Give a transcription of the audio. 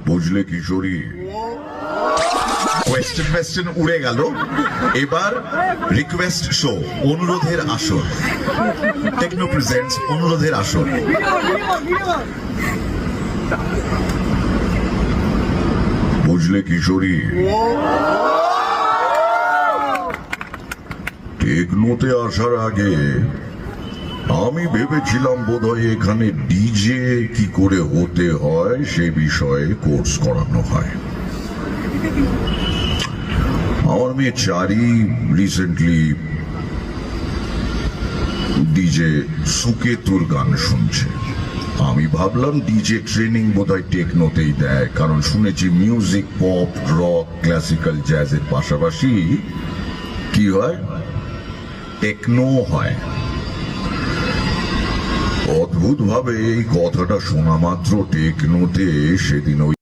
বুঝলে কিশোরী, কোয়েশ্চেন উড়ে গেল। এবার রিকোয়েস্ট শো, অনুরোধের আসর। টেকনো প্রেজেন্টস অনুরোধের আসর। বুঝলে কিশোরী, টেকনোতে আসার আগে আমি ভেবেছিলাম বোধহয় এখানে ডিজে কি করে হতে হয় সে বিষয়ে কোর্স করানো হয়। আমার মেয়ে চারি রিসেন্টলি ডিজে সুকেতুর গান শুনছে। আমি ভাবলাম ডিজে ট্রেনিং বোধহয় টেকনোতেই দেয়, কারণ শুনেছি মিউজিক, পপ, রক, ক্লাসিক্যাল, জ্যাজের পাশাপাশি কি হয়, টেকনো হয়। অদ্ভুত ভাবে এই কথাটা শোনা মাত্র টেকনোতে সেদিন ওই